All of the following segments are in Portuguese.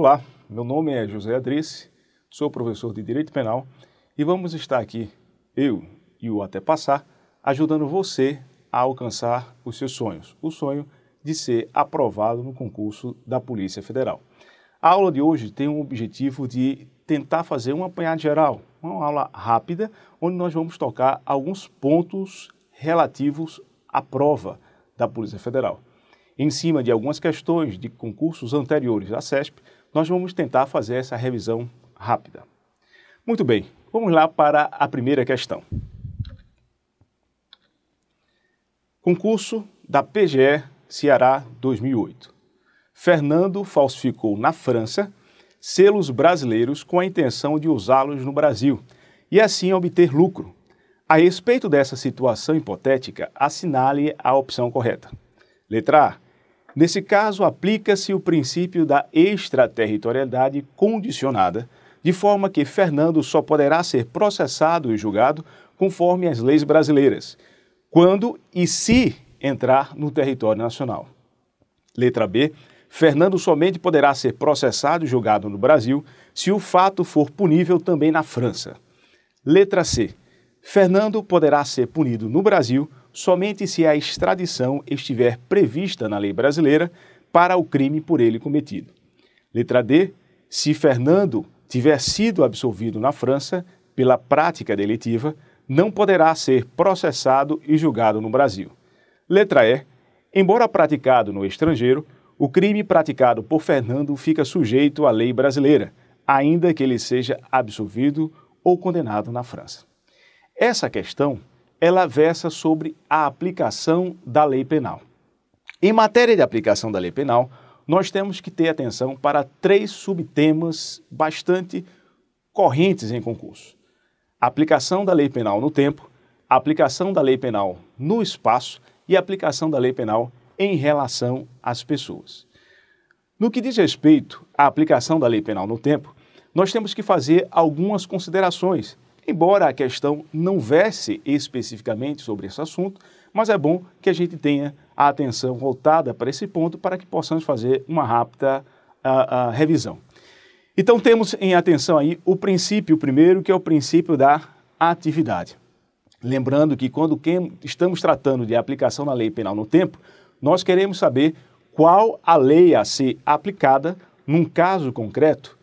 Olá, meu nome é José Adrice, sou professor de Direito Penal e vamos estar aqui, eu e o Até Passar, ajudando você a alcançar os seus sonhos, o sonho de ser aprovado no concurso da Polícia Federal. A aula de hoje tem o objetivo de tentar fazer um apanhado geral, uma aula rápida, onde nós vamos tocar alguns pontos relativos à prova da Polícia Federal. Em cima de algumas questões de concursos anteriores da CESP, nós vamos tentar fazer essa revisão rápida. Muito bem, vamos lá para a primeira questão. Concurso da PGE Ceará 2008. Fernando falsificou na França selos brasileiros com a intenção de usá-los no Brasil e assim obter lucro. A respeito dessa situação hipotética, assinale a opção correta. Letra A. Nesse caso, aplica-se o princípio da extraterritorialidade condicionada, de forma que Fernando só poderá ser processado e julgado conforme as leis brasileiras, quando e se entrar no território nacional. Letra B. Fernando somente poderá ser processado e julgado no Brasil se o fato for punível também na França. Letra C. Fernando poderá ser punido no Brasil somente se a extradição estiver prevista na lei brasileira para o crime por ele cometido. Letra D. Se Fernando tiver sido absolvido na França pela prática delitiva, não poderá ser processado e julgado no Brasil. Letra E. Embora praticado no estrangeiro, o crime praticado por Fernando fica sujeito à lei brasileira, ainda que ele seja absolvido ou condenado na França. Essa questão, ela versa sobre a aplicação da lei penal. Em matéria de aplicação da lei penal, nós temos que ter atenção para 3 subtemas bastante correntes em concurso. A aplicação da lei penal no tempo, a aplicação da lei penal no espaço e a aplicação da lei penal em relação às pessoas. No que diz respeito à aplicação da lei penal no tempo, nós temos que fazer algumas considerações, embora a questão não verse especificamente sobre esse assunto, mas é bom que a gente tenha a atenção voltada para esse ponto para que possamos fazer uma rápida revisão. Então temos em atenção aí o princípio primeiro, que é o princípio da atividade. Lembrando que quando estamos tratando de aplicação da lei penal no tempo, nós queremos saber qual a lei a ser aplicada num caso concreto.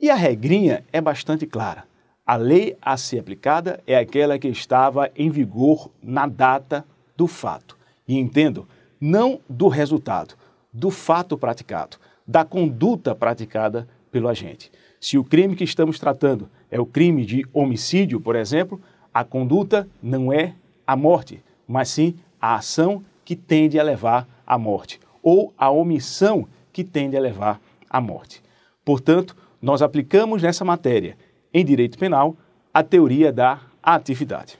E a regrinha é bastante clara. A lei a ser aplicada é aquela que estava em vigor na data do fato. E entendo, não do resultado, do fato praticado, da conduta praticada pelo agente. Se o crime que estamos tratando é o crime de homicídio, por exemplo, a conduta não é a morte, mas sim a ação que tende a levar à morte, ou a omissão que tende a levar à morte. Portanto, nós aplicamos nessa matéria, em direito penal, a teoria da atividade.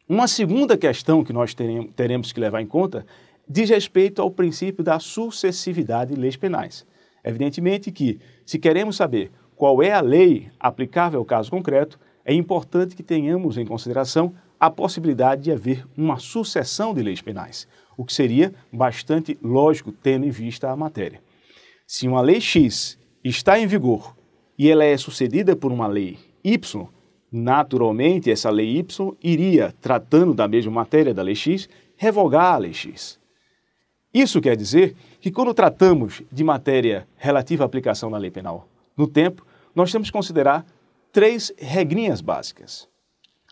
Uma segunda questão que nós teremos que levar em conta diz respeito ao princípio da sucessividade de leis penais. Evidentemente que, se queremos saber qual é a lei aplicável ao caso concreto, é importante que tenhamos em consideração a possibilidade de haver uma sucessão de leis penais, o que seria bastante lógico tendo em vista a matéria. Se uma lei X está em vigor e ela é sucedida por uma lei Y, naturalmente essa lei Y iria, tratando da mesma matéria da lei X, revogar a lei X. Isso quer dizer que quando tratamos de matéria relativa à aplicação da lei penal no tempo, nós temos que considerar 3 regrinhas básicas.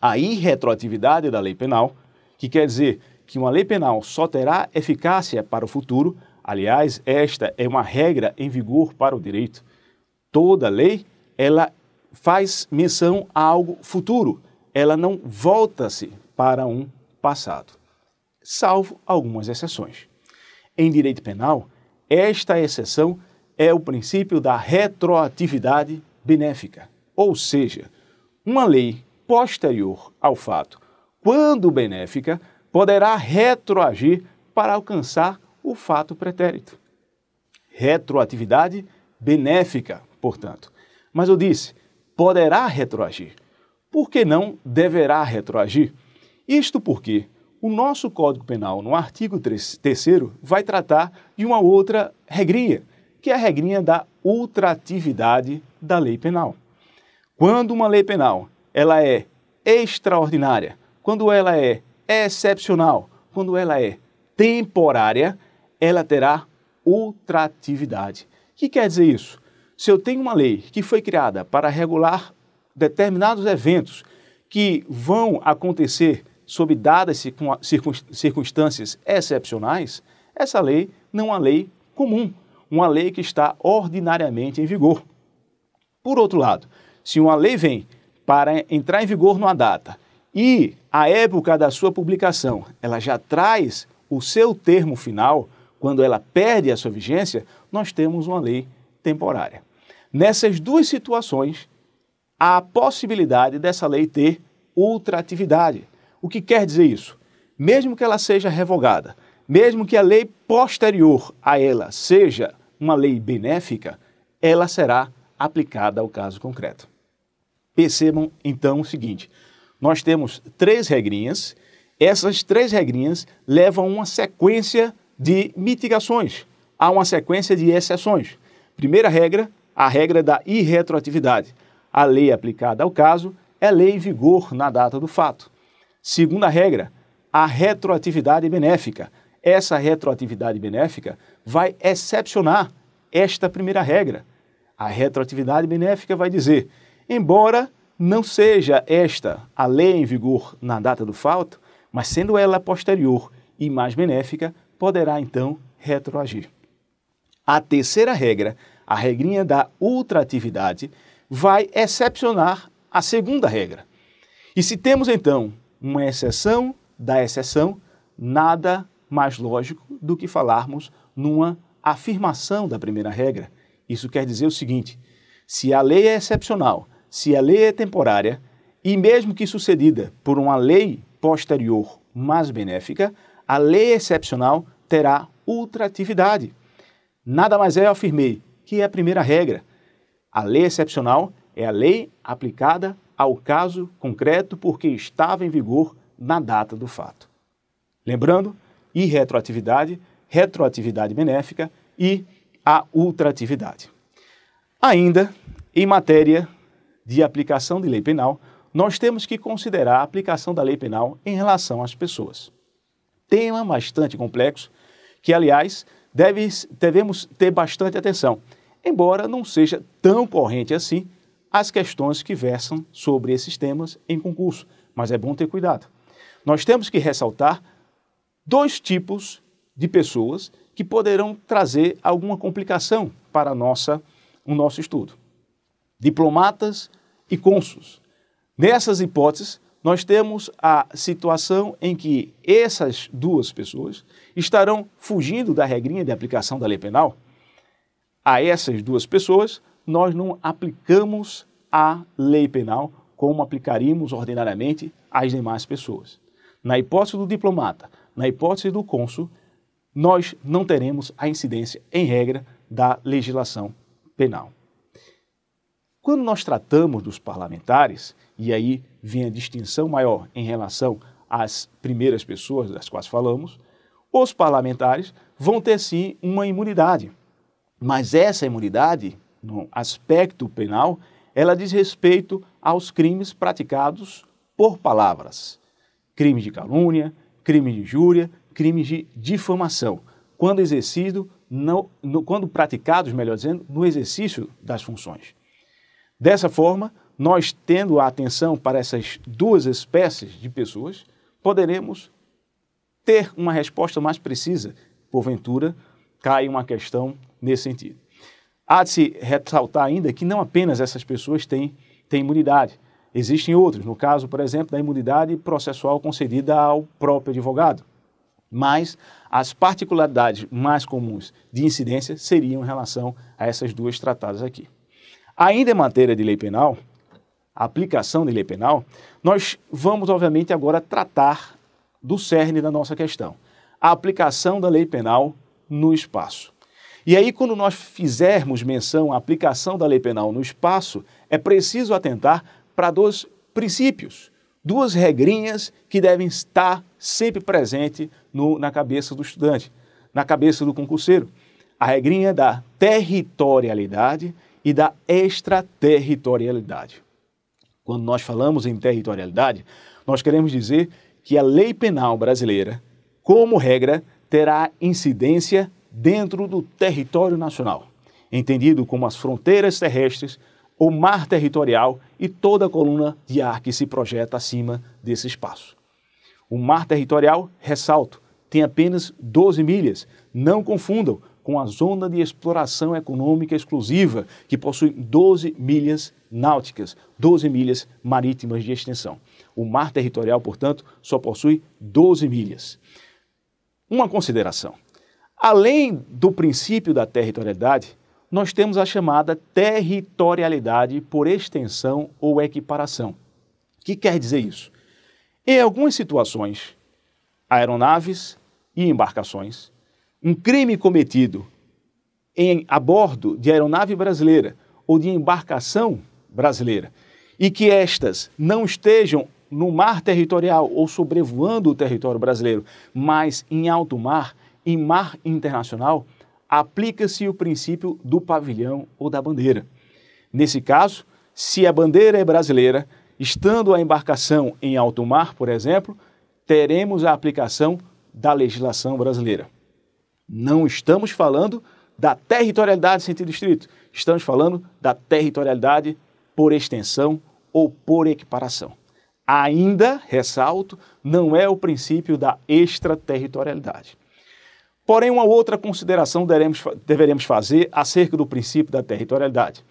A irretroatividade da lei penal, que quer dizer que uma lei penal só terá eficácia para o futuro. Aliás, esta é uma regra em vigor para o direito. Toda lei, ela faz menção a algo futuro. Ela não volta-se para um passado, salvo algumas exceções. Em direito penal, esta exceção é o princípio da retroatividade benéfica. Ou seja, uma lei posterior ao fato, quando benéfica, poderá retroagir para alcançar o fato pretérito. Retroatividade benéfica, portanto. Mas eu disse, poderá retroagir. Por que não deverá retroagir? Isto porque o nosso Código Penal, no artigo 3º, vai tratar de uma outra regrinha, que é a regrinha da ultratividade da lei penal. Quando uma lei penal ela é extraordinária, quando ela é excepcional, quando ela é temporária, ela terá ultratividade. O que quer dizer isso? Se eu tenho uma lei que foi criada para regular determinados eventos que vão acontecer sob dadas circunstâncias excepcionais, essa lei não é uma lei comum, uma lei que está ordinariamente em vigor. Por outro lado, se uma lei vem para entrar em vigor numa data e a época da sua publicação ela já traz o seu termo final, quando ela perde a sua vigência, nós temos uma lei temporária. Nessas duas situações, há a possibilidade dessa lei ter ultratividade. O que quer dizer isso? Mesmo que ela seja revogada, mesmo que a lei posterior a ela seja uma lei benéfica, ela será aplicada ao caso concreto. Percebam então o seguinte, nós temos 3 regrinhas, essas 3 regrinhas levam a uma sequência de mitigações, a uma sequência de exceções. Primeira regra, a regra da irretroatividade. A lei aplicada ao caso é lei em vigor na data do fato. Segunda regra, a retroatividade benéfica. Essa retroatividade benéfica vai excepcionar esta primeira regra. A retroatividade benéfica vai dizer, embora não seja esta a lei em vigor na data do fato, mas sendo ela posterior e mais benéfica, poderá então retroagir. A terceira regra, a regrinha da ultratividade, vai excepcionar a segunda regra. E se temos então uma exceção da exceção, nada mais lógico do que falarmos numa afirmação da primeira regra. Isso quer dizer o seguinte, se a lei é excepcional, se a lei é temporária, e mesmo que sucedida por uma lei posterior mais benéfica, a lei excepcional terá ultratividade. Nada mais é, eu afirmei, que é a primeira regra. A lei excepcional é a lei aplicada ao caso concreto porque estava em vigor na data do fato. Lembrando, irretroatividade, retroatividade benéfica e a ultratividade. Ainda, em matéria de aplicação de lei penal, nós temos que considerar a aplicação da lei penal em relação às pessoas. Tema bastante complexo que, aliás, devemos ter bastante atenção, embora não seja tão corrente assim as questões que versam sobre esses temas em concurso, mas é bom ter cuidado. Nós temos que ressaltar 2 tipos de pessoas que poderão trazer alguma complicação para o nosso estudo. Diplomatas e cônsuls. Nessas hipóteses, nós temos a situação em que essas 2 pessoas estarão fugindo da regrinha de aplicação da lei penal. A essas 2 pessoas, nós não aplicamos a lei penal como aplicaríamos ordinariamente às demais pessoas. Na hipótese do diplomata, na hipótese do cônsul, nós não teremos a incidência, em regra, da legislação penal. Quando nós tratamos dos parlamentares, e aí vem a distinção maior em relação às primeiras pessoas das quais falamos, os parlamentares vão ter sim uma imunidade. Mas essa imunidade, no aspecto penal, ela diz respeito aos crimes praticados por palavras. Crimes de calúnia, crimes de injúria, crimes de difamação, quando quando praticados, melhor dizendo, no exercício das funções. Dessa forma, nós tendo a atenção para essas 2 espécies de pessoas, poderemos ter uma resposta mais precisa, porventura, cai uma questão nesse sentido. Há de se ressaltar ainda que não apenas essas pessoas têm imunidade. Existem outros, no caso, por exemplo, da imunidade processual concedida ao próprio advogado. Mas as particularidades mais comuns de incidência seriam em relação a essas 2 tratadas aqui. Ainda em matéria de lei penal, a aplicação de lei penal, nós vamos, obviamente, agora tratar do cerne da nossa questão. A aplicação da lei penal no espaço. E aí, quando nós fizermos menção à aplicação da lei penal no espaço, é preciso atentar para 2 princípios, 2 regrinhas que devem estar sempre presentes na cabeça do estudante, na cabeça do concurseiro. a regrinha da territorialidade e da extraterritorialidade. Quando nós falamos em territorialidade, nós queremos dizer que a lei penal brasileira, como regra, terá incidência dentro do território nacional, entendido como as fronteiras terrestres, o mar territorial e toda a coluna de ar que se projeta acima desse espaço. O mar territorial, ressalto, tem apenas 12 milhas. Não confundam com a zona de exploração econômica exclusiva, que possui 12 milhas náuticas, 12 milhas marítimas de extensão. O mar territorial, portanto, só possui 12 milhas. Uma consideração. Além do princípio da territorialidade, nós temos a chamada territorialidade por extensão ou equiparação. O que quer dizer isso? Em algumas situações, aeronaves e embarcações, um crime cometido a bordo de aeronave brasileira ou de embarcação brasileira e que estas não estejam no mar territorial ou sobrevoando o território brasileiro, mas em alto mar, em mar internacional, aplica-se o princípio do pavilhão ou da bandeira. Nesse caso, se a bandeira é brasileira, estando a embarcação em alto mar, por exemplo, teremos a aplicação da legislação brasileira. Não estamos falando da territorialidade em sentido estrito, estamos falando da territorialidade por extensão ou por equiparação. Ainda, ressalto, não é o princípio da extraterritorialidade. Porém, uma outra consideração deveremos fazer acerca do princípio da territorialidade.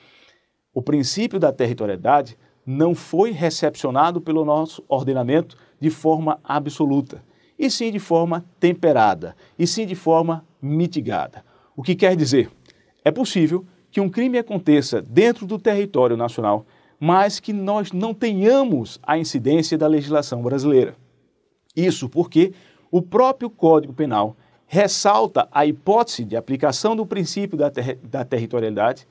O princípio da territorialidade não foi recepcionado pelo nosso ordenamento de forma absoluta, e sim de forma temperada, e sim de forma mitigada. O que quer dizer? É possível que um crime aconteça dentro do território nacional, mas que nós não tenhamos a incidência da legislação brasileira. Isso porque o próprio Código Penal ressalta a hipótese de aplicação do princípio da territorialidade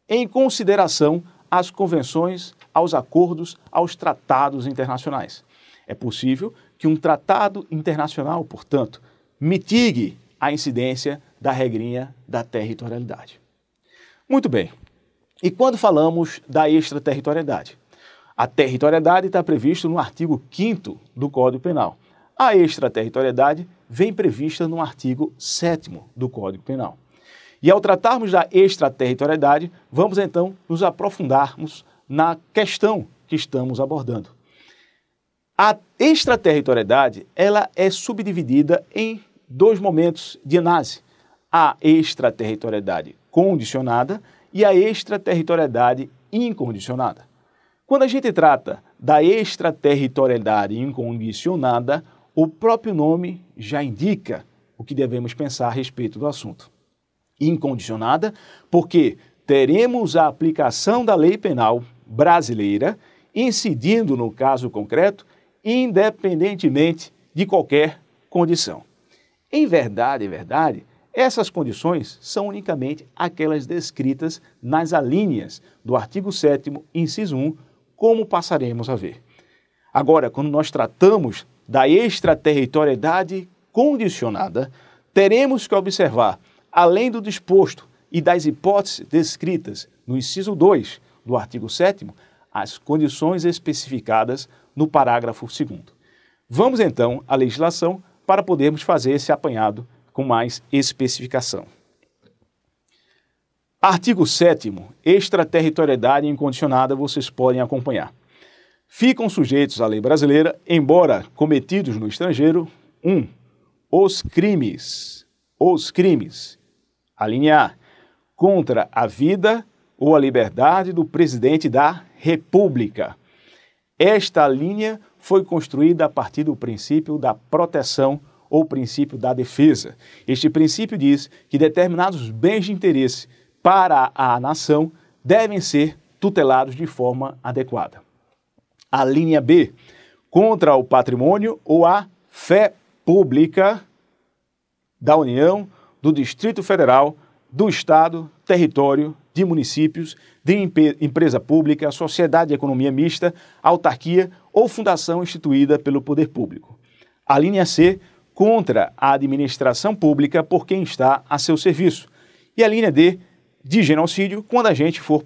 em consideração às convenções, aos acordos, aos tratados internacionais. É possível que um tratado internacional, portanto, mitigue a incidência da regrinha da territorialidade. Muito bem. E quando falamos da extraterritorialidade? A territorialidade está prevista no artigo 5º do Código Penal. A extraterritorialidade vem prevista no artigo 7º do Código Penal. E ao tratarmos da extraterritorialidade, vamos então nos aprofundarmos na questão que estamos abordando. A extraterritorialidade, ela é subdividida em dois momentos de análise: a extraterritorialidade condicionada e a extraterritorialidade incondicionada. Quando a gente trata da extraterritorialidade incondicionada, o próprio nome já indica o que devemos pensar a respeito do assunto. Incondicionada, porque teremos a aplicação da lei penal brasileira incidindo no caso concreto, independentemente de qualquer condição. Em verdade, essas condições são unicamente aquelas descritas nas alíneas do artigo 7º, inciso 1, como passaremos a ver. Agora, quando nós tratamos da extraterritorialidade condicionada, teremos que observar, além do disposto e das hipóteses descritas no inciso 2 do artigo 7º, as condições especificadas no parágrafo 2º. Vamos então à legislação para podermos fazer esse apanhado com mais especificação. Artigo 7º, extraterritorialidade incondicionada, vocês podem acompanhar. Ficam sujeitos à lei brasileira, embora cometidos no estrangeiro, 1. Os crimes. A linha A. Contra a vida ou a liberdade do presidente da República. Esta linha foi construída a partir do princípio da proteção ou princípio da defesa. Este princípio diz que determinados bens de interesse para a nação devem ser tutelados de forma adequada. A linha B, contra o patrimônio ou a fé pública da União, do Distrito Federal, do Estado, território, de municípios, de empresa pública, sociedade de economia mista, autarquia ou fundação instituída pelo poder público. A linha C, contra a administração pública por quem está a seu serviço. E a linha D, de genocídio, quando a gente for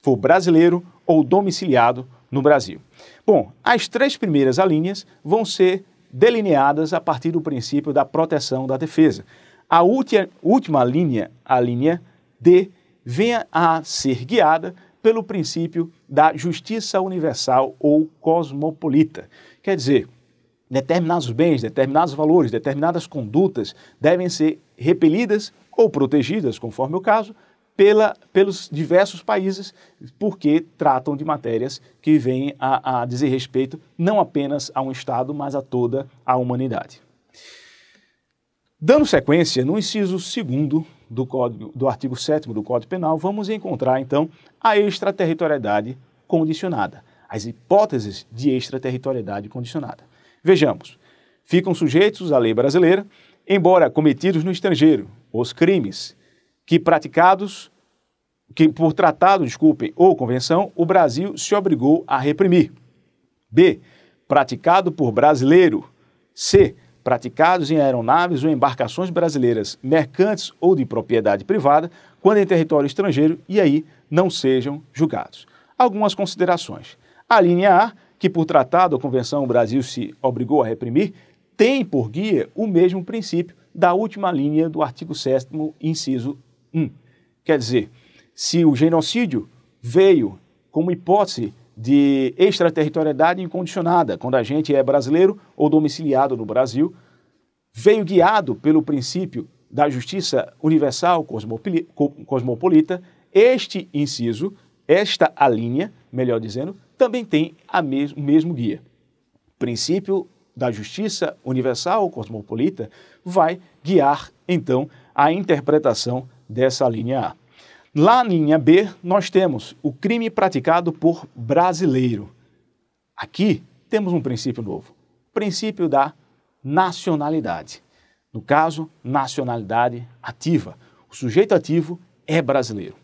for brasileiro ou domiciliado no Brasil. Bom, as três primeiras alíneas vão ser delineadas a partir do princípio da proteção da defesa. A última linha, a linha D, vem a ser guiada pelo princípio da justiça universal ou cosmopolita. Quer dizer, determinados bens, determinados valores, determinadas condutas devem ser repelidas ou protegidas, conforme o caso, pelos diversos países, porque tratam de matérias que vêm a dizer respeito não apenas a um Estado, mas a toda a humanidade. Dando sequência, no inciso 2º do artigo 7º do Código Penal, vamos encontrar, então, a extraterritorialidade condicionada, as hipóteses de extraterritorialidade condicionada. Vejamos, ficam sujeitos à lei brasileira, embora cometidos no estrangeiro, os crimes que por tratado, ou convenção, o Brasil se obrigou a reprimir. B. Praticado por brasileiro. C. Praticados em aeronaves ou embarcações brasileiras, mercantes ou de propriedade privada, quando em território estrangeiro, e aí não sejam julgados. Algumas considerações. A linha A, que por tratado ou convenção o Brasil se obrigou a reprimir, tem por guia o mesmo princípio da última linha do artigo 7º, inciso 1. Quer dizer, se o genocídio veio como hipótese de extraterritorialidade incondicionada, quando a gente é brasileiro ou domiciliado no Brasil, veio guiado pelo princípio da justiça universal cosmopolita, este inciso, esta alínea, melhor dizendo, também tem o mesmo guia. O princípio da justiça universal cosmopolita vai guiar, então, a interpretação dessa linha A. Lá na linha B, nós temos o crime praticado por brasileiro. Aqui temos um princípio novo, princípio da nacionalidade. No caso, nacionalidade ativa. O sujeito ativo é brasileiro.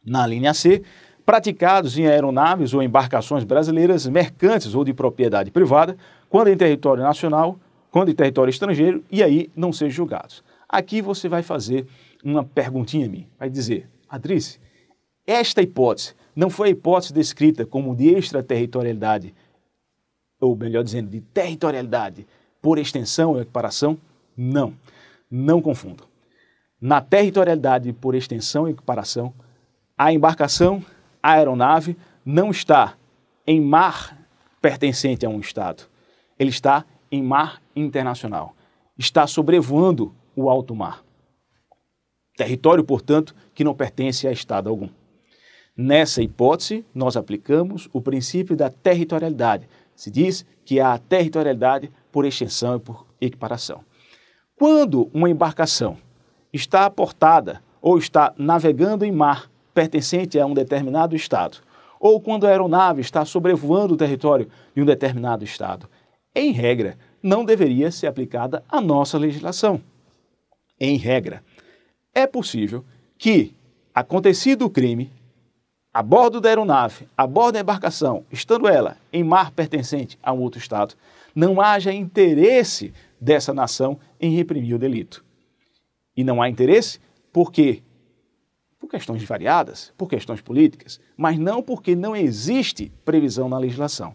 Na linha C, praticados em aeronaves ou embarcações brasileiras, mercantes ou de propriedade privada, quando em território nacional, quando em território estrangeiro, e aí não sejam julgados. Aqui você vai fazer uma perguntinha a mim, vai dizer: Adrice, esta hipótese não foi a hipótese descrita como de extraterritorialidade, ou melhor dizendo, de territorialidade por extensão ou equiparação? Não, não confundam. Na territorialidade por extensão e equiparação, a embarcação, a aeronave, não está em mar pertencente a um Estado. Ele está em mar internacional. Está sobrevoando o alto mar. Território, portanto, que não pertence a Estado algum. Nessa hipótese, nós aplicamos o princípio da territorialidade. Se diz que há a territorialidade por extensão e por equiparação. Quando uma embarcação está aportada ou está navegando em mar pertencente a um determinado Estado, ou quando a aeronave está sobrevoando o território de um determinado Estado, em regra, não deveria ser aplicada a nossa legislação. Em regra, é possível que, acontecido o crime, a bordo da aeronave, a bordo da embarcação, estando ela em mar pertencente a um outro Estado, não haja interesse dessa nação em reprimir o delito. E não há interesse porque, por questões variadas, por questões políticas, mas não porque não existe previsão na legislação.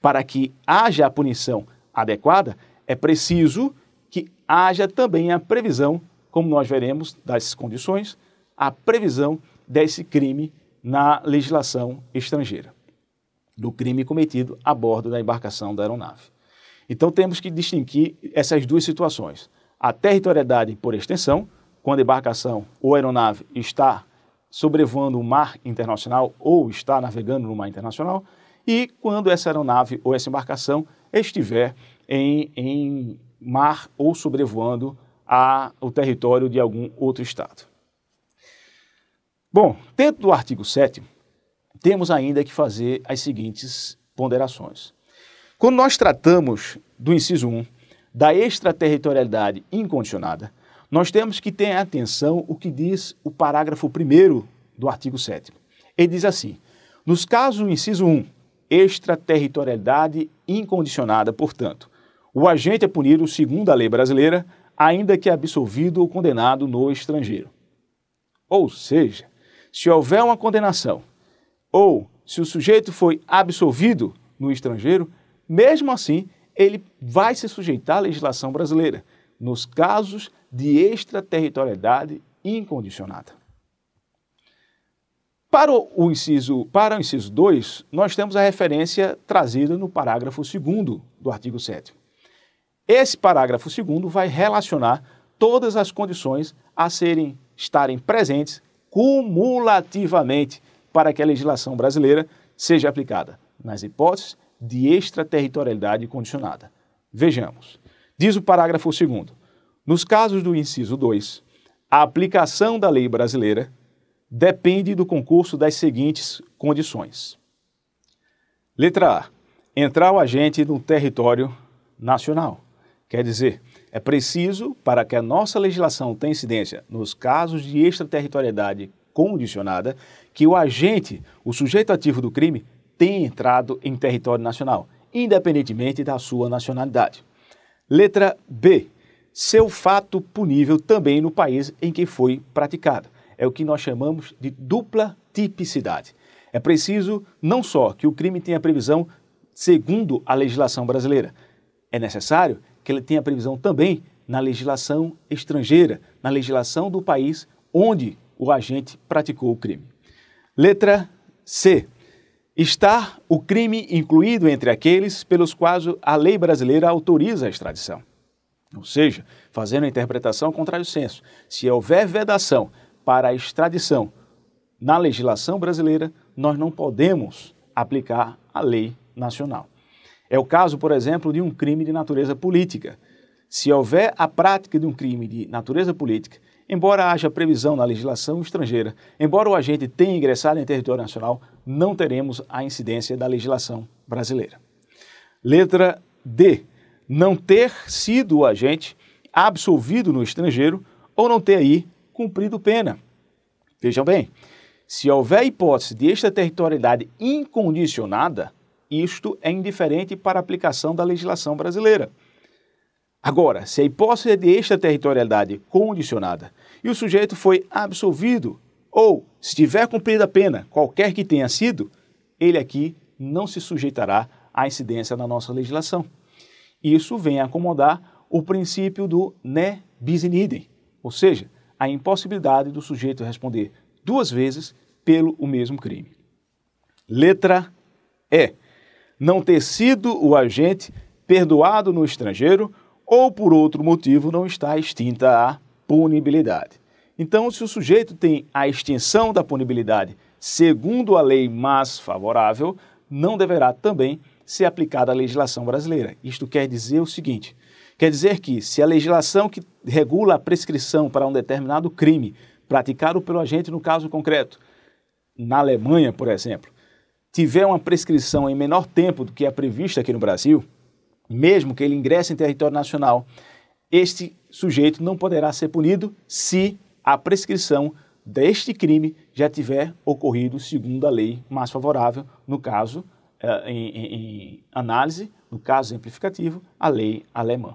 Para que haja a punição adequada, é preciso que haja também a previsão, como nós veremos, das condições, a previsão desse crime na legislação estrangeira, do crime cometido a bordo da embarcação da aeronave. Então temos que distinguir essas duas situações. A territorialidade por extensão, quando a embarcação ou aeronave está sobrevoando o mar internacional ou está navegando no mar internacional, e quando essa aeronave ou essa embarcação estiver em mar ou sobrevoando o território de algum outro Estado. Bom, dentro do artigo 7º, temos ainda que fazer as seguintes ponderações. Quando nós tratamos do inciso 1, da extraterritorialidade incondicionada, nós temos que ter atenção o que diz o parágrafo 1º do artigo 7º. Ele diz assim: nos casos do inciso 1, extraterritorialidade incondicionada, portanto, o agente é punido segundo a lei brasileira ainda que absolvido ou condenado no estrangeiro. Ou seja, se houver uma condenação ou se o sujeito foi absolvido no estrangeiro, mesmo assim, ele vai se sujeitar à legislação brasileira, nos casos de extraterritorialidade incondicionada. Para o inciso 2, nós temos a referência trazida no parágrafo 2º do artigo 7º. Esse parágrafo 2º vai relacionar todas as condições a estarem presentes cumulativamente para que a legislação brasileira seja aplicada nas hipóteses de extraterritorialidade condicionada. Vejamos. Diz o parágrafo 2º. Nos casos do inciso 2, a aplicação da lei brasileira depende do concurso das seguintes condições. Letra A. Entrar o agente no território nacional. Quer dizer, é preciso, para que a nossa legislação tenha incidência nos casos de extraterritorialidade condicionada, que o agente, o sujeito ativo do crime, tenha entrado em território nacional, independentemente da sua nacionalidade. Letra B. Ser o fato punível também no país em que foi praticado. É o que nós chamamos de dupla tipicidade. É preciso não só que o crime tenha previsão segundo a legislação brasileira, é necessário que ele tenha previsão também na legislação estrangeira, na legislação do país onde o agente praticou o crime. Letra C. Está o crime incluído entre aqueles pelos quais a lei brasileira autoriza a extradição. Ou seja, fazendo a interpretação contrário senso, se houver vedação para a extradição na legislação brasileira, nós não podemos aplicar a lei nacional. É o caso, por exemplo, de um crime de natureza política. Se houver a prática de um crime de natureza política, embora haja previsão na legislação estrangeira, embora o agente tenha ingressado em território nacional, não teremos a incidência da legislação brasileira. Letra D. Não ter sido o agente absolvido no estrangeiro ou não ter aí cumprido pena. Vejam bem, se houver hipótese de extraterritorialidade incondicionada, isto é indiferente para a aplicação da legislação brasileira. Agora, se a hipótese é de extraterritorialidade condicionada e o sujeito foi absolvido ou, se tiver cumprida a pena, qualquer que tenha sido, ele aqui não se sujeitará à incidência da nossa legislação. Isso vem a acomodar o princípio do ne bis in idem, ou seja, a impossibilidade do sujeito responder duas vezes pelo mesmo crime. Letra E. Não ter sido o agente perdoado no estrangeiro ou por outro motivo não está extinta a punibilidade. Então, se o sujeito tem a extinção da punibilidade segundo a lei mais favorável, não deverá também ser aplicada a legislação brasileira. Isto quer dizer o seguinte, quer dizer que se a legislação que regula a prescrição para um determinado crime praticado pelo agente no caso concreto, na Alemanha, por exemplo, tiver uma prescrição em menor tempo do que é prevista aqui no Brasil, mesmo que ele ingresse em território nacional, este sujeito não poderá ser punido se a prescrição deste crime já tiver ocorrido segundo a lei mais favorável, no caso, em análise, no caso exemplificativo, a lei alemã.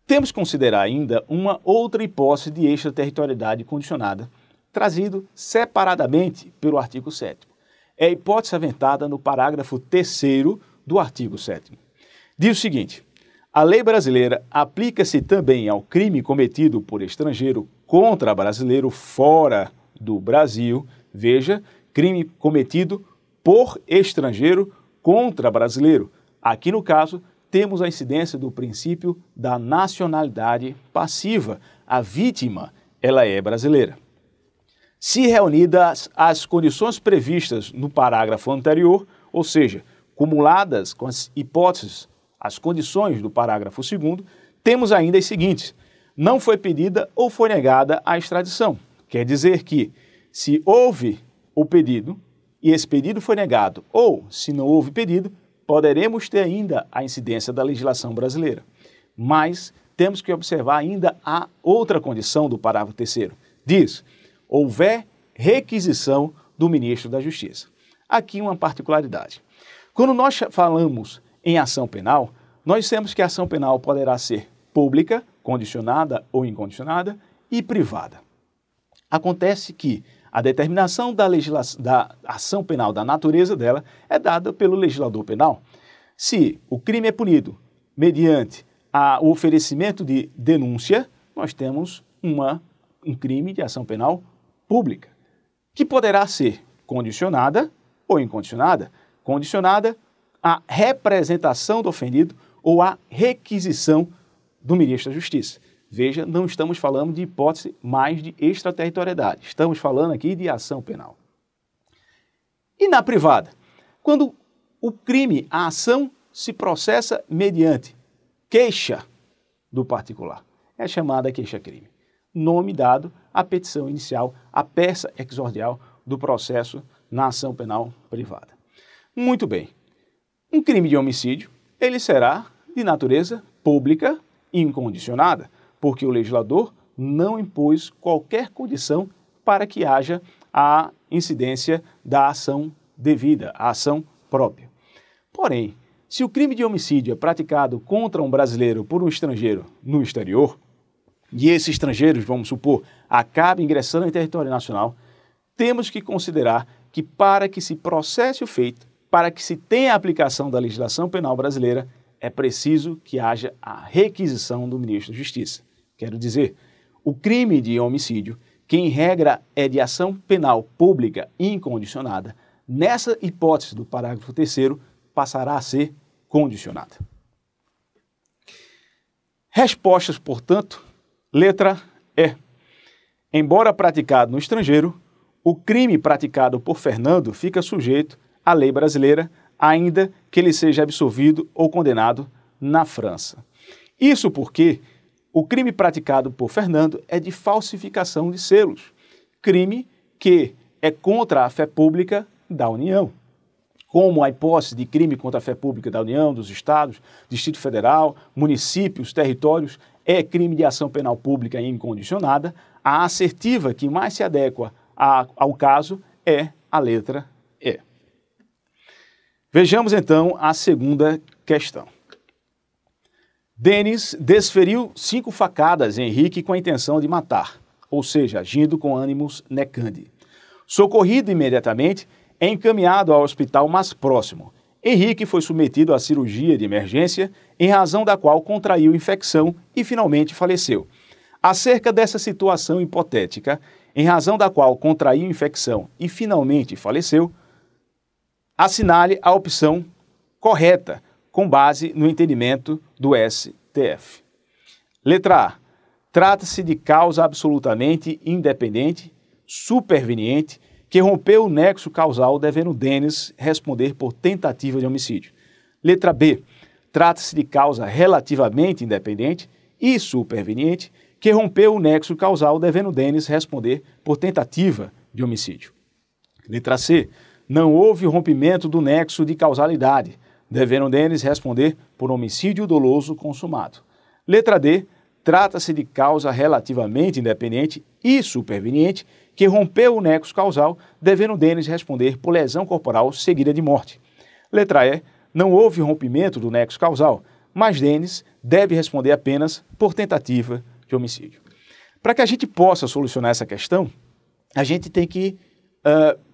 Temos que considerar ainda uma outra hipótese de extraterritorialidade condicionada, trazido separadamente pelo artigo 7º. É a hipótese aventada no parágrafo 3º do artigo 7º. Diz o seguinte: a lei brasileira aplica-se também ao crime cometido por estrangeiro contra brasileiro fora do Brasil. Veja, crime cometido por estrangeiro contra brasileiro. Aqui, no caso, temos a incidência do princípio da nacionalidade passiva. A vítima, ela é brasileira. Se reunidas as condições previstas no parágrafo anterior, ou seja, cumuladas com as hipóteses, as condições do parágrafo 2º, temos ainda as seguintes: não foi pedida ou foi negada a extradição. Quer dizer que, se houve o pedido e esse pedido foi negado, ou se não houve pedido, poderemos ter ainda a incidência da legislação brasileira. Mas temos que observar ainda a outra condição do parágrafo 3º. Diz: houver requisição do ministro da Justiça. Aqui uma particularidade. Quando nós falamos em ação penal, nós dissemos que a ação penal poderá ser pública, condicionada ou incondicionada, e privada. Acontece que a determinação da ação penal, da natureza dela, é dada pelo legislador penal. Se o crime é punido mediante o oferecimento de denúncia, nós temos um crime de ação penal pública, que poderá ser condicionada ou incondicionada. Condicionada à representação do ofendido ou à requisição do ministro da Justiça. Veja, não estamos falando de hipótese mais de extraterritorialidade, estamos falando aqui de ação penal. E na privada? Quando o crime, a ação, se processa mediante queixa do particular. É chamada queixa-crime. Nome dado à petição inicial, à peça exordial do processo na ação penal privada. Muito bem. Um crime de homicídio, ele será de natureza pública e incondicionada, porque o legislador não impôs qualquer condição para que haja a incidência da ação devida, a ação própria. Porém, se o crime de homicídio é praticado contra um brasileiro por um estrangeiro no exterior, e esse estrangeiro, vamos supor, acaba ingressando em território nacional, temos que considerar que para que se processe o feito, para que se tenha a aplicação da legislação penal brasileira, é preciso que haja a requisição do ministro da Justiça. Quero dizer, o crime de homicídio, que em regra é de ação penal pública e incondicionada, nessa hipótese do parágrafo 3º, passará a ser condicionada. Respostas, portanto, letra E. Embora praticado no estrangeiro, o crime praticado por Fernando fica sujeito à lei brasileira, ainda que ele seja absolvido ou condenado na França. Isso porque o crime praticado por Fernando é de falsificação de selos, crime que é contra a fé pública da União. Como a hipótese de crime contra a fé pública da União, dos Estados, Distrito Federal, municípios, territórios, é crime de ação penal pública incondicionada, a assertiva que mais se adequa ao caso é a letra E. Vejamos então a segunda questão. Denis desferiu 5 facadas em Henrique com a intenção de matar, ou seja, agindo com ânimos necandi. Socorrido imediatamente, é encaminhado ao hospital mais próximo. Henrique foi submetido à cirurgia de emergência, em razão da qual contraiu infecção e finalmente faleceu. Acerca dessa situação hipotética, em razão da qual contraiu infecção e finalmente faleceu, assinale a opção correta, com base no entendimento do STF. Letra A. Trata-se de causa absolutamente independente, superveniente, que rompeu o nexo causal, devendo Denis responder por tentativa de homicídio. Letra B. Trata-se de causa relativamente independente e superveniente, que rompeu o nexo causal, devendo Denis responder por tentativa de homicídio. Letra C. Não houve rompimento do nexo de causalidade, devendo Denis responder por homicídio doloso consumado. Letra D. Trata-se de causa relativamente independente e superveniente, que rompeu o nexo causal, devendo Denis responder por lesão corporal seguida de morte. Letra E. Não houve rompimento do nexo causal, mas Denis deve responder apenas por tentativa de homicídio. Para que a gente possa solucionar essa questão, a gente tem que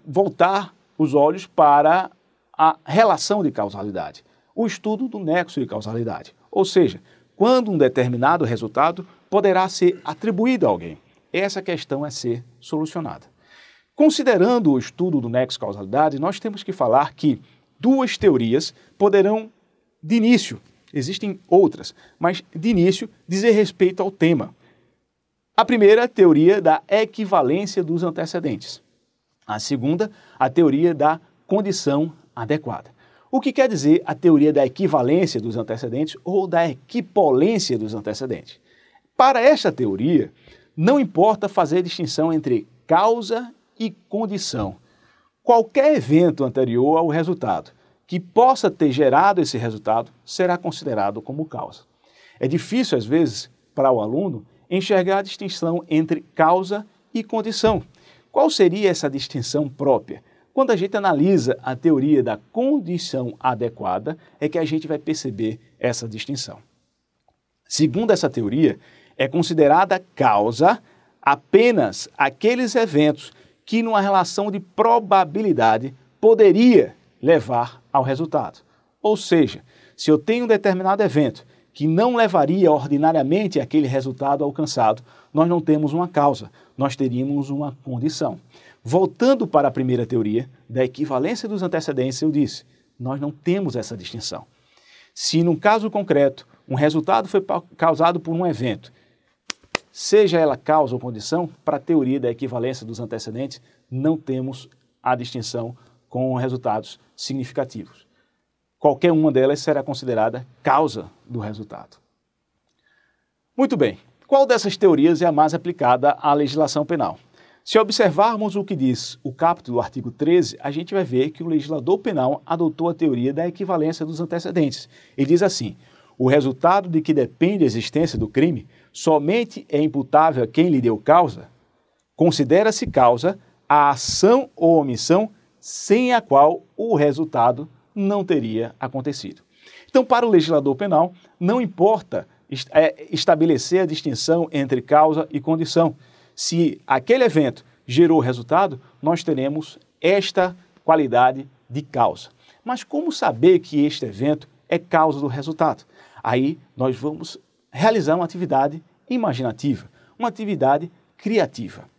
voltar os olhos para a relação de causalidade, o estudo do nexo de causalidade. Ou seja, quando um determinado resultado poderá ser atribuído a alguém. Essa questão é ser solucionada. Considerando o estudo do nexo de causalidade, nós temos que falar que 2 teorias poderão, de início, existem outras, mas de início, dizer respeito ao tema. A primeira, a teoria da equivalência dos antecedentes. A segunda, a teoria da condição adequada. O que quer dizer a teoria da equivalência dos antecedentes ou da equipolência dos antecedentes? Para esta teoria, não importa fazer distinção entre causa e condição. Qualquer evento anterior ao resultado que possa ter gerado esse resultado será considerado como causa. É difícil, às vezes, para o aluno enxergar a distinção entre causa e condição. Qual seria essa distinção própria? Quando a gente analisa a teoria da condição adequada, é que a gente vai perceber essa distinção. Segundo essa teoria, é considerada causa apenas aqueles eventos que, numa relação de probabilidade, poderia levar ao resultado. Ou seja, se eu tenho um determinado evento que não levaria ordinariamente àquele resultado alcançado, nós não temos uma causa, nós teríamos uma condição. Voltando para a primeira teoria, da equivalência dos antecedentes, eu disse, nós não temos essa distinção. Se, num caso concreto, um resultado foi causado por um evento, seja ela causa ou condição, para a teoria da equivalência dos antecedentes, não temos a distinção com resultados significativos. Qualquer uma delas será considerada causa do resultado. Muito bem, qual dessas teorias é a mais aplicada à legislação penal? Se observarmos o que diz o caput do artigo 13, a gente vai ver que o legislador penal adotou a teoria da equivalência dos antecedentes. Ele diz assim: o resultado de que depende a existência do crime somente é imputável a quem lhe deu causa, considera-se causa a ação ou omissão sem a qual o resultado não teria acontecido. Então, para o legislador penal, não importa estabelecer a distinção entre causa e condição. Se aquele evento gerou resultado, nós teremos esta qualidade de causa. Mas como saber que este evento é causa do resultado? Aí nós vamos realizar uma atividade imaginativa, uma atividade criativa.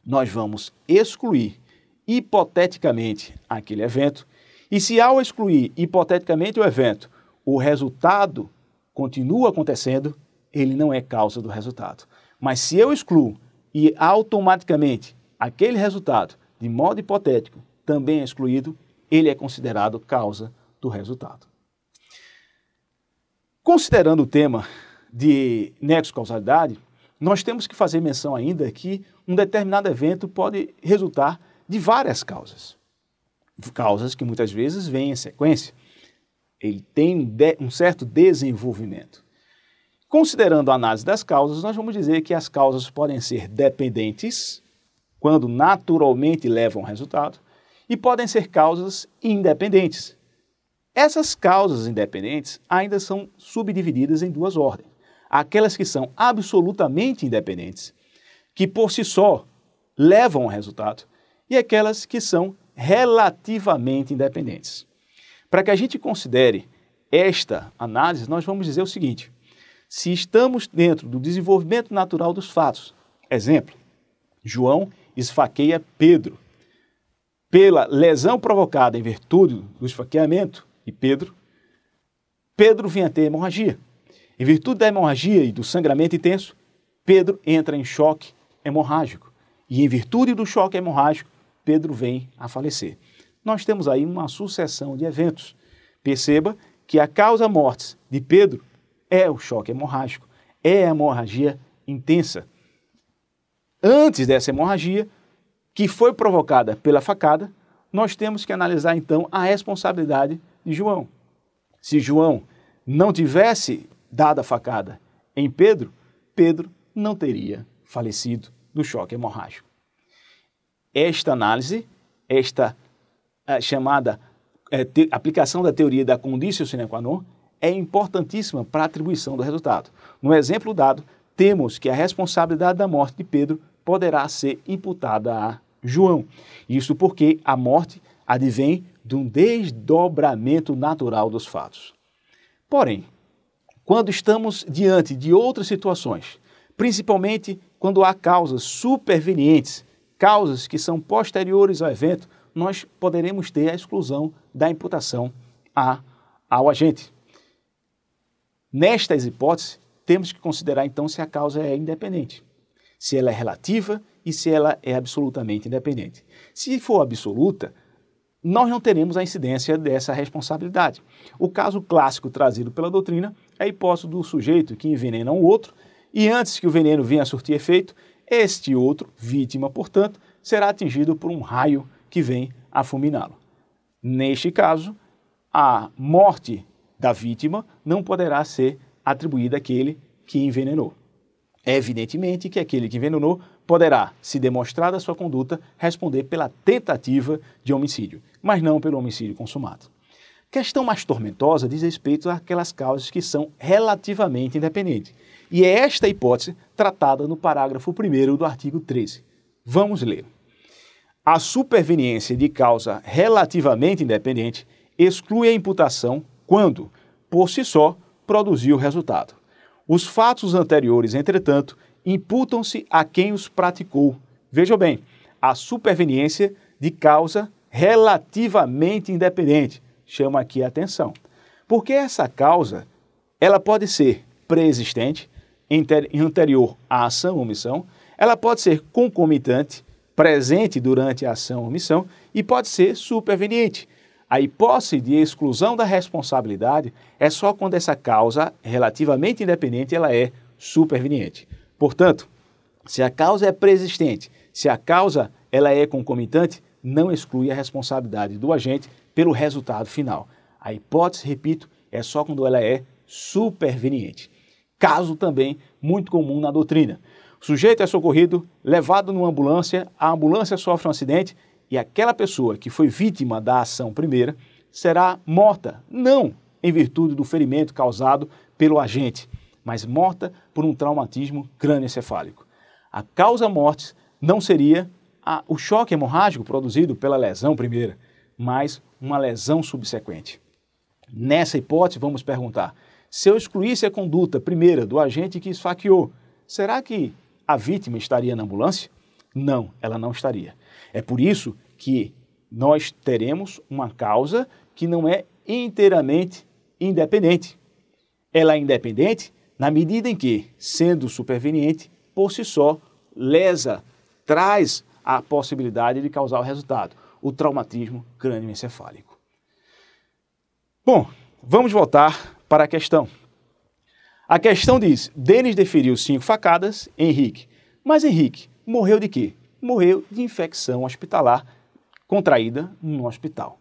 Nós vamos excluir hipoteticamente aquele evento, e se ao excluir hipoteticamente o evento, o resultado continua acontecendo, ele não é causa do resultado. Mas se eu excluo e automaticamente aquele resultado, de modo hipotético, também é excluído, ele é considerado causa do resultado. Considerando o tema de nexo-causalidade, nós temos que fazer menção ainda que um determinado evento pode resultar de várias causas. Causas que muitas vezes vêm em sequência. Ele tem um certo desenvolvimento. Considerando a análise das causas, nós vamos dizer que as causas podem ser dependentes, quando naturalmente levam ao resultado, e podem ser causas independentes. Essas causas independentes ainda são subdivididas em duas ordens. Aquelas que são absolutamente independentes, que por si só levam ao resultado, e aquelas que são relativamente independentes. Para que a gente considere esta análise, nós vamos dizer o seguinte: se estamos dentro do desenvolvimento natural dos fatos, exemplo, João esfaqueia Pedro. Pela lesão provocada em virtude do esfaqueamento de Pedro, Pedro vem a ter hemorragia. Em virtude da hemorragia e do sangramento intenso, Pedro entra em choque hemorrágico. E em virtude do choque hemorrágico, Pedro vem a falecer. Nós temos aí uma sucessão de eventos. Perceba que a causa mortis de Pedro é o choque hemorrágico, é a hemorragia intensa. Antes dessa hemorragia, que foi provocada pela facada, nós temos que analisar então a responsabilidade de João. Se João não tivesse dado a facada em Pedro, Pedro não teria falecido do choque hemorrágico. Esta análise, esta chamada aplicação da teoria da conditio sine qua non, é importantíssima para a atribuição do resultado. No exemplo dado, temos que a responsabilidade da morte de Pedro poderá ser imputada a João. Isso porque a morte advém de um desdobramento natural dos fatos. Porém, quando estamos diante de outras situações, principalmente quando há causas supervenientes, causas que são posteriores ao evento, nós poderemos ter a exclusão da imputação ao agente. Nestas hipóteses, temos que considerar então se a causa é independente, se ela é relativa e se ela é absolutamente independente. Se for absoluta, nós não teremos a incidência dessa responsabilidade. O caso clássico trazido pela doutrina é a hipótese do sujeito que envenena um outro e antes que o veneno venha a surtir efeito, este outro, vítima, portanto, será atingido por um raio que vem a fulminá-lo. Neste caso, a morte da vítima não poderá ser atribuída àquele que envenenou. É evidentemente que aquele que envenenou poderá, se demonstrada a sua conduta, responder pela tentativa de homicídio, mas não pelo homicídio consumado. Questão mais tormentosa diz respeito àquelas causas que são relativamente independentes. E é esta hipótese tratada no parágrafo 1º do artigo 13. Vamos ler. A superveniência de causa relativamente independente exclui a imputação quando, por si só, produziu o resultado. Os fatos anteriores, entretanto, imputam-se a quem os praticou. Veja bem, a superveniência de causa relativamente independente. Chama aqui a atenção. Porque essa causa, ela pode ser pré-existente, anterior à ação ou omissão, ela pode ser concomitante, presente durante a ação ou omissão, e pode ser superveniente. A hipótese de exclusão da responsabilidade é só quando essa causa relativamente independente ela é superveniente. Portanto, se a causa é pré-existente, se a causa ela é concomitante, não exclui a responsabilidade do agente pelo resultado final. A hipótese, repito, é só quando ela é superveniente. Caso também muito comum na doutrina. O sujeito é socorrido, levado numa ambulância, a ambulância sofre um acidente e aquela pessoa que foi vítima da ação primeira será morta, não em virtude do ferimento causado pelo agente, mas morta por um traumatismo crânioencefálico. A causa-morte não seria o choque hemorrágico produzido pela lesão primeira, mas uma lesão subsequente. Nessa hipótese, vamos perguntar, se eu excluísse a conduta primeira do agente que esfaqueou, será que a vítima estaria na ambulância? Não, ela não estaria. É por isso que nós teremos uma causa que não é inteiramente independente. Ela é independente na medida em que, sendo superveniente, por si só, lesa, traz a possibilidade de causar o resultado, o traumatismo crânioencefálico. Bom, vamos voltar para a questão. A questão diz, Denis deferiu 5 facadas em Henrique. Mas Henrique morreu de quê? Morreu de infecção hospitalar contraída no hospital.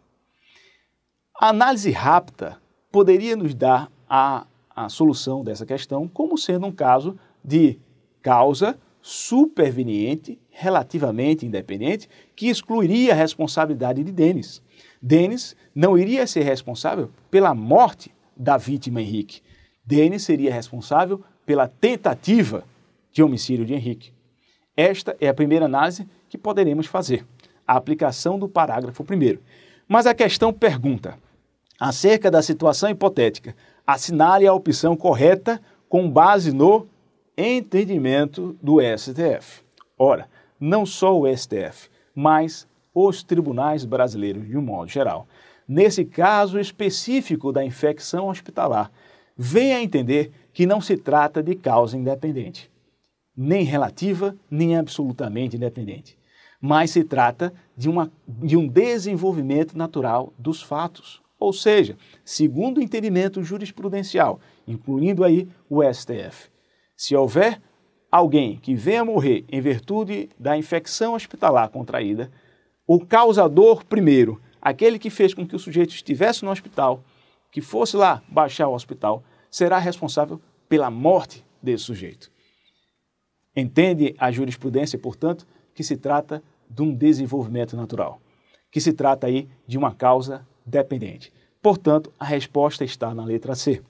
A análise rápida poderia nos dar a solução dessa questão como sendo um caso de causa superveniente, relativamente independente, que excluiria a responsabilidade de Denis. Denis não iria ser responsável pela morte da vítima Henrique. Denis seria responsável pela tentativa de homicídio de Henrique. Esta é a primeira análise que poderemos fazer, a aplicação do parágrafo 1º. Mas a questão pergunta, acerca da situação hipotética, assinale a opção correta com base no entendimento do STF. Ora, não só o STF, mas os tribunais brasileiros de um modo geral, nesse caso específico da infecção hospitalar, vem a entender que não se trata de causa independente, nem relativa, nem absolutamente independente, mas se trata de um desenvolvimento natural dos fatos. Ou seja, segundo o entendimento jurisprudencial, incluindo aí o STF, se houver alguém que venha morrer em virtude da infecção hospitalar contraída, o causador primeiro, aquele que fez com que o sujeito estivesse no hospital, que fosse lá baixar o hospital, será responsável pela morte desse sujeito. Entende a jurisprudência, portanto, que se trata de um desenvolvimento natural, que se trata aí de uma causa dependente. Portanto, a resposta está na letra C.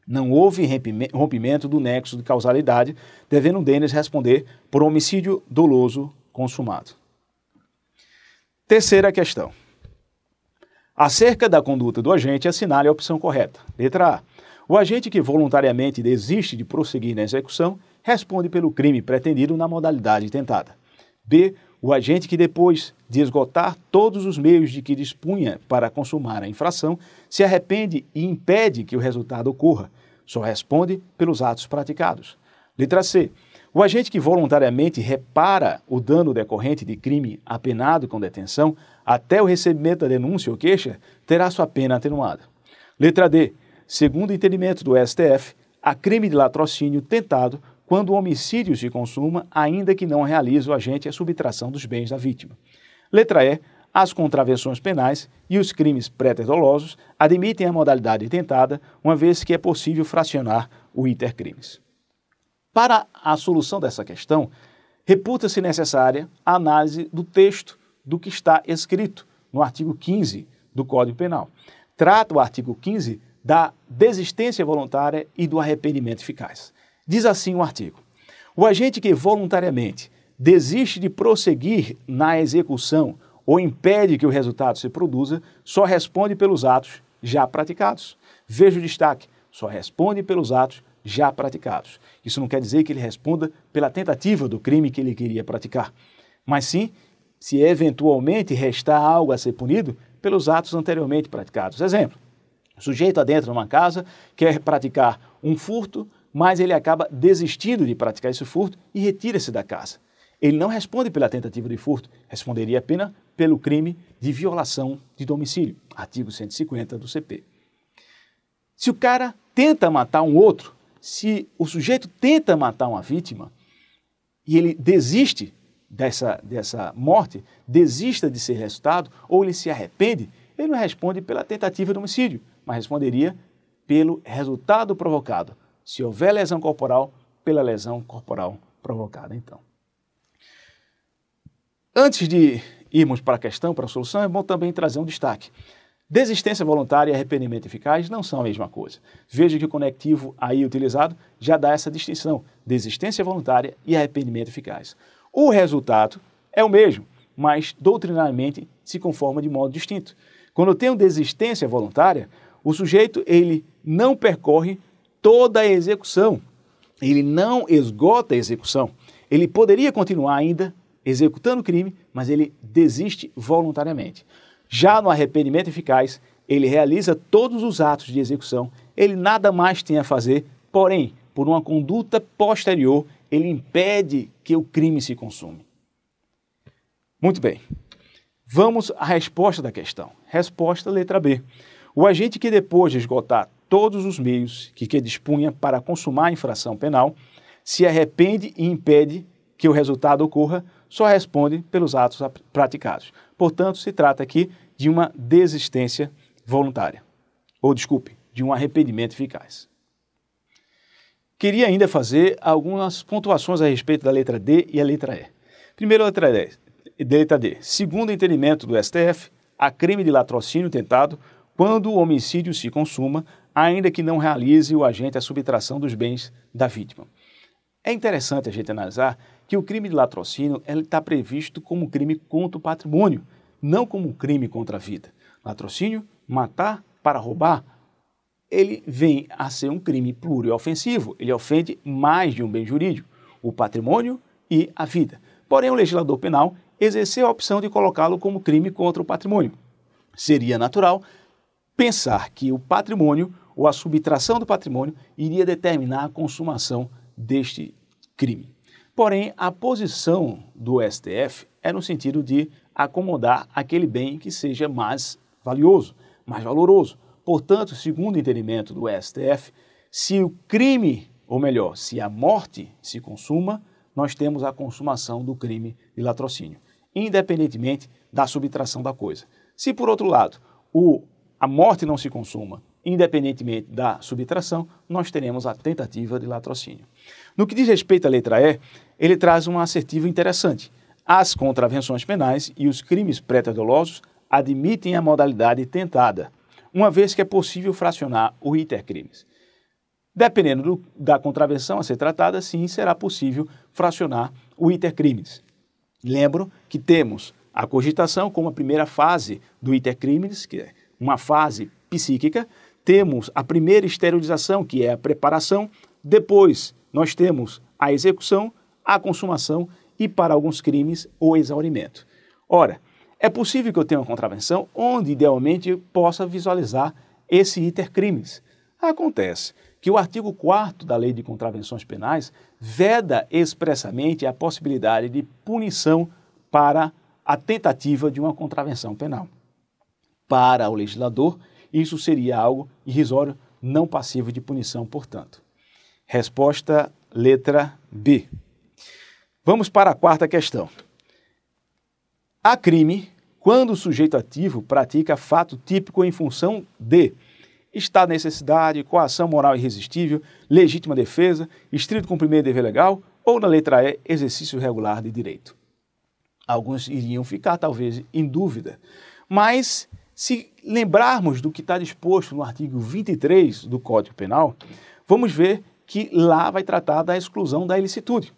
Não houve rompimento do nexo de causalidade, devendo Denis responder por homicídio doloso consumado. Terceira questão. Acerca da conduta do agente, assinale a opção correta. Letra A. O agente que voluntariamente desiste de prosseguir na execução responde pelo crime pretendido na modalidade tentada. B. O agente que, depois de esgotar todos os meios de que dispunha para consumar a infração, se arrepende e impede que o resultado ocorra, só responde pelos atos praticados. Letra C. O agente que voluntariamente repara o dano decorrente de crime apenado com detenção até o recebimento da denúncia ou queixa terá sua pena atenuada. Letra D. Segundo o entendimento do STF, há crime de latrocínio tentado quando o homicídio se consuma, ainda que não realize o agente a subtração dos bens da vítima. Letra E. As contravenções penais e os crimes pré-dolosos admitem a modalidade tentada, uma vez que é possível fracionar o intercrimes. Para a solução dessa questão, reputa-se necessária a análise do texto do que está escrito no artigo 15 do Código Penal. Trata o artigo 15 da desistência voluntária e do arrependimento eficaz. Diz assim o artigo: o agente que voluntariamente desiste de prosseguir na execução ou impede que o resultado se produza, só responde pelos atos já praticados. Veja o destaque: só responde pelos atos já praticados. Isso não quer dizer que ele responda pela tentativa do crime que ele queria praticar, mas sim, se eventualmente restar algo a ser punido, pelos atos anteriormente praticados. Exemplo: o sujeito adentra numa casa, quer praticar um furto, mas ele acaba desistindo de praticar esse furto e retira-se da casa. Ele não responde pela tentativa de furto, responderia apenas pelo crime de violação de domicílio, artigo 150 do CP. Se o cara tenta matar um outro, se o sujeito tenta matar uma vítima e ele desiste dessa morte, desista de ser resultado, ou ele se arrepende, ele não responde pela tentativa de homicídio, mas responderia pelo resultado provocado. Se houver lesão corporal, pela lesão corporal provocada, então. Antes de irmos para a questão, para a solução, é bom também trazer um destaque. Desistência voluntária e arrependimento eficaz não são a mesma coisa. Veja que o conectivo aí utilizado já dá essa distinção: desistência voluntária e arrependimento eficaz. O resultado é o mesmo, mas doutrinariamente se conforma de modo distinto. Quando eu tenho desistência voluntária, o sujeito ele não percorre toda a execução, ele não esgota a execução. Ele poderia continuar ainda executando o crime, mas ele desiste voluntariamente. Já no arrependimento eficaz, ele realiza todos os atos de execução, ele nada mais tem a fazer, porém, por uma conduta posterior, ele impede que o crime se consuma. Muito bem, vamos à resposta da questão. Resposta letra B. O agente que depois de esgotar todos os meios que dispunha para consumar a infração penal, se arrepende e impede que o resultado ocorra, só responde pelos atos praticados. Portanto, se trata aqui de uma desistência voluntária. Ou, desculpe, de um arrependimento eficaz. Queria ainda fazer algumas pontuações a respeito da letra D e a letra E. Primeiro, a letra D. Segundo o entendimento do STF, há crime de latrocínio tentado quando o homicídio se consuma, ainda que não realize o agente a subtração dos bens da vítima. É interessante a gente analisar que o crime de latrocínio está previsto como crime contra o patrimônio, não como um crime contra a vida. Latrocínio, matar para roubar, ele vem a ser um crime pluriofensivo, ele ofende mais de um bem jurídico, o patrimônio e a vida. Porém, o legislador penal exerceu a opção de colocá-lo como crime contra o patrimônio. Seria natural pensar que o patrimônio ou a subtração do patrimônio iria determinar a consumação deste crime. Porém, a posição do STF é no sentido de acomodar aquele bem que seja mais valioso, mais valoroso. Portanto, segundo o entendimento do STF, se o crime, ou melhor, se a morte se consuma, nós temos a consumação do crime de latrocínio, independentemente da subtração da coisa. Se, por outro lado, a morte não se consuma, independentemente da subtração, nós teremos a tentativa de latrocínio. No que diz respeito à letra E, ele traz uma assertiva interessante. As contravenções penais e os crimes pré-dolosos admitem a modalidade tentada, uma vez que é possível fracionar o iter crimes. Dependendo da contravenção a ser tratada, sim, será possível fracionar o iter crimes. Lembro que temos a cogitação como a primeira fase do iter crimes, que é uma fase psíquica, temos a primeira esterilização, que é a preparação, depois nós temos a execução, a consumação e, para alguns crimes, o exaurimento. Ora, é possível que eu tenha uma contravenção onde, idealmente, eu possa visualizar esse iter crimes. Acontece que o artigo 4º da Lei de Contravenções Penais veda expressamente a possibilidade de punição para a tentativa de uma contravenção penal. Para o legislador, isso seria algo irrisório, não passível de punição, portanto. Resposta letra B. Vamos para a quarta questão. Há crime quando o sujeito ativo pratica fato típico em função de estado de necessidade, coação moral irresistível, legítima defesa, estrito cumprimento de dever legal Ou na letra E, exercício regular de direito. Alguns iriam ficar, talvez, em dúvida. Mas, se lembrarmos do que está disposto no artigo 23 do Código Penal, vamos ver que lá vai tratar da exclusão da ilicitude.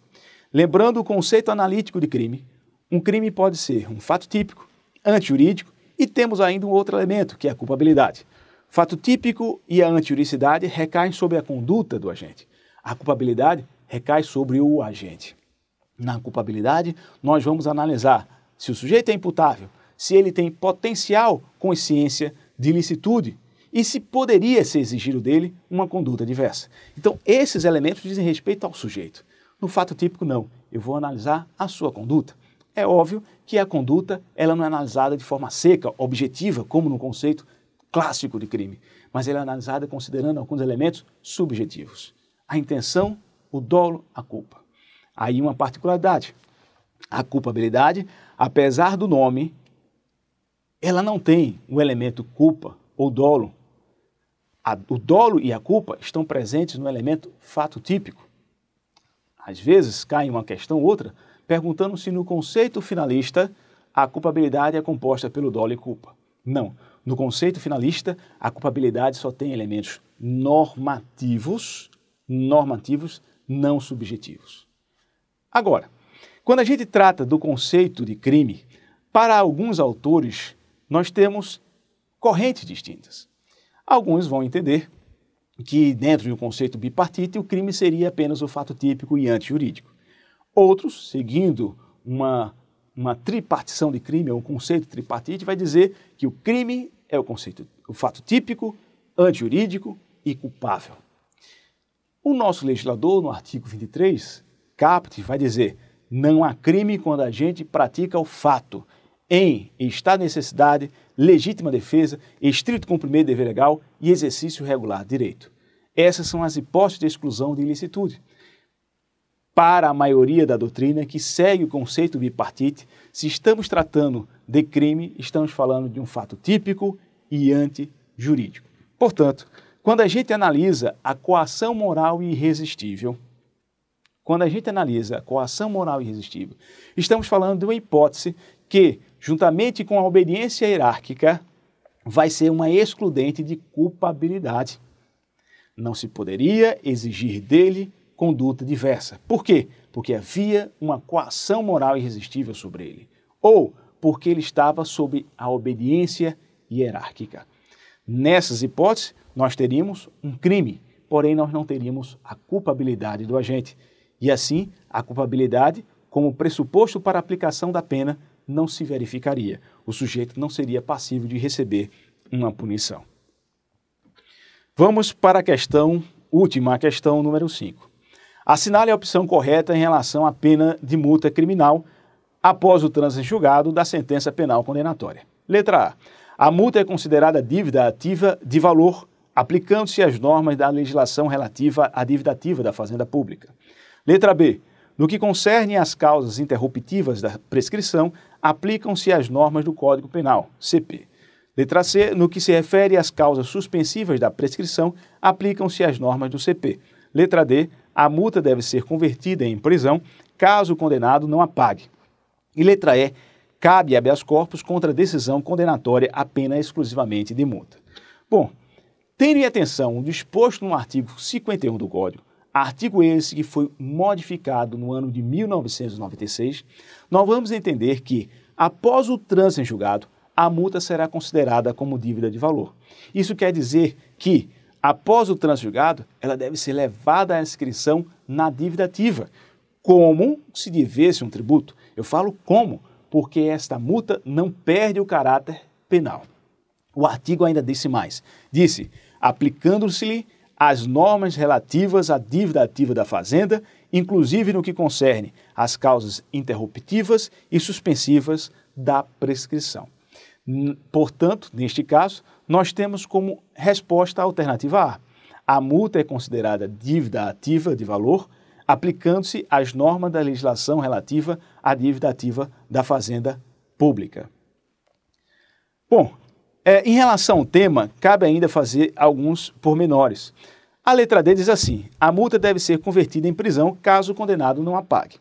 Lembrando o conceito analítico de crime, um crime pode ser um fato típico, antijurídico, e temos ainda um outro elemento, que é a culpabilidade. Fato típico e a antijuridicidade recaem sobre a conduta do agente. A culpabilidade recai sobre o agente. Na culpabilidade, nós vamos analisar se o sujeito é imputável, se ele tem potencial consciência de ilicitude e se poderia ser exigido dele uma conduta diversa. Então, esses elementos dizem respeito ao sujeito. No fato típico, não. Eu vou analisar a sua conduta. É óbvio que a conduta ela não é analisada de forma seca, objetiva, como no conceito clássico de crime, mas ela é analisada considerando alguns elementos subjetivos. A intenção, o dolo, a culpa. Aí uma particularidade. A culpabilidade, apesar do nome, ela não tem o elemento culpa ou dolo. O dolo e a culpa estão presentes no elemento fato típico. Às vezes cai uma questão ou outra perguntando se no conceito finalista a culpabilidade é composta pelo dolo e culpa. Não. No conceito finalista, a culpabilidade só tem elementos normativos, não subjetivos. Agora, quando a gente trata do conceito de crime, para alguns autores, nós temos correntes distintas. Alguns vão entender que, dentro do conceito bipartite, o crime seria apenas o fato típico e antijurídico. Outros, seguindo uma tripartição de crime, ou um conceito tripartite, vai dizer que o crime é o fato típico, antijurídico e culpável. O nosso legislador, no artigo 23, caput, vai dizer: não há crime quando a gente pratica o fato em estado de necessidade, legítima defesa, estrito cumprimento de dever legal e exercício regular de direito. Essas são as hipóteses de exclusão de ilicitude. Para a maioria da doutrina que segue o conceito bipartite, se estamos tratando de crime, estamos falando de um fato típico e antijurídico. Portanto, quando a gente analisa a coação moral irresistível, estamos falando de uma hipótese que, juntamente com a obediência hierárquica, vai ser uma excludente de culpabilidade. Não se poderia exigir dele conduta diversa. Por quê? Porque havia uma coação moral irresistível sobre ele, ou porque ele estava sob a obediência hierárquica. Nessas hipóteses, nós teríamos um crime, porém nós não teríamos a culpabilidade do agente. E assim, a culpabilidade, como pressuposto para a aplicação da pena, não se verificaria. O sujeito não seria passível de receber uma punição. Vamos para a última questão número 5. Assinale a opção correta em relação à pena de multa criminal após o trânsito em julgado da sentença penal condenatória. Letra A. A multa é considerada dívida ativa de valor, aplicando-se as normas da legislação relativa à dívida ativa da Fazenda Pública. Letra B. No que concerne às causas interruptivas da prescrição, aplicam-se as normas do Código Penal, CP. Letra C. No que se refere às causas suspensivas da prescrição, aplicam-se as normas do CP. Letra D. A multa deve ser convertida em prisão caso o condenado não a pague. E letra E. Cabe habeas corpus contra a decisão condenatória a pena exclusivamente de multa. Bom, tendo em atenção o disposto no artigo 51 do Código, artigo esse que foi modificado no ano de 1996, nós vamos entender que, após o trânsito em julgado, a multa será considerada como dívida de valor. Isso quer dizer que, após o trânsito em julgado, ela deve ser levada à inscrição na dívida ativa, como se devesse um tributo. Eu falo como, porque esta multa não perde o caráter penal. O artigo ainda disse mais. Disse, aplicando-se-lhe as normas relativas à dívida ativa da Fazenda, inclusive no que concerne às causas interruptivas e suspensivas da prescrição. Portanto, neste caso, nós temos como resposta a alternativa A. A multa é considerada dívida ativa de valor, aplicando-se as normas da legislação relativa à dívida ativa da Fazenda Pública. Bom, em relação ao tema, cabe ainda fazer alguns pormenores. A letra D diz assim: a multa deve ser convertida em prisão caso o condenado não a pague.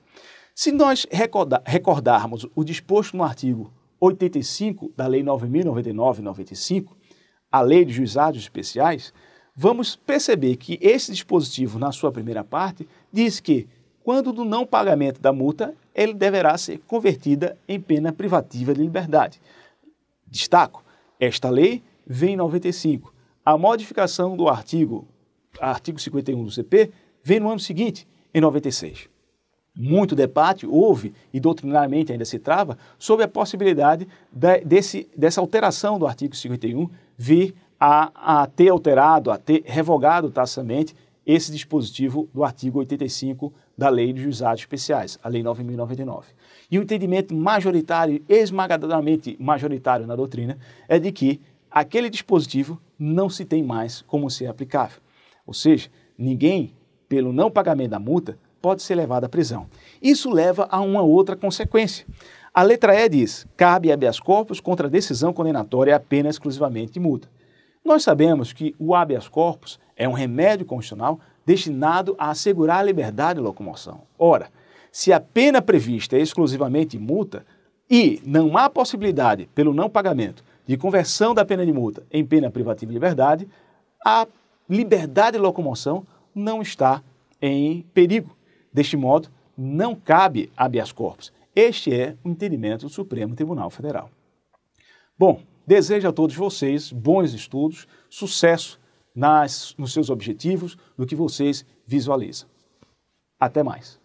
Se nós recordarmos o disposto no artigo 85 da Lei 9.099/95, a Lei de Juizados Especiais, vamos perceber que esse dispositivo, na sua primeira parte, diz que, quando do não pagamento da multa, ele deverá ser convertida em pena privativa de liberdade. Destaco, esta lei vem em 95. A modificação do artigo 51 do CP vem no ano seguinte, em 96. Muito debate houve, e doutrinariamente ainda se trava, sobre a possibilidade dessa alteração do artigo 51 vir a ter alterado, a ter revogado tacitamente esse dispositivo do artigo 85 da Lei de Juizados Especiais, a Lei 9.099. E o entendimento majoritário, esmagadoramente majoritário na doutrina, é de que aquele dispositivo não se tem mais como ser aplicável. Ou seja, ninguém, pelo não pagamento da multa, pode ser levado à prisão. Isso leva a uma outra consequência. A letra E diz: cabe habeas corpus contra a decisão condenatória apenas exclusivamente de multa. Nós sabemos que o habeas corpus é um remédio constitucional destinado a assegurar a liberdade de locomoção. Ora, se a pena prevista é exclusivamente multa e não há possibilidade, pelo não pagamento, de conversão da pena de multa em pena privativa de liberdade, a liberdade de locomoção não está em perigo. Deste modo, não cabe habeas corpus. Este é o entendimento do Supremo Tribunal Federal. Bom, desejo a todos vocês bons estudos, sucesso nos seus objetivos, no que vocês visualizam. Até mais.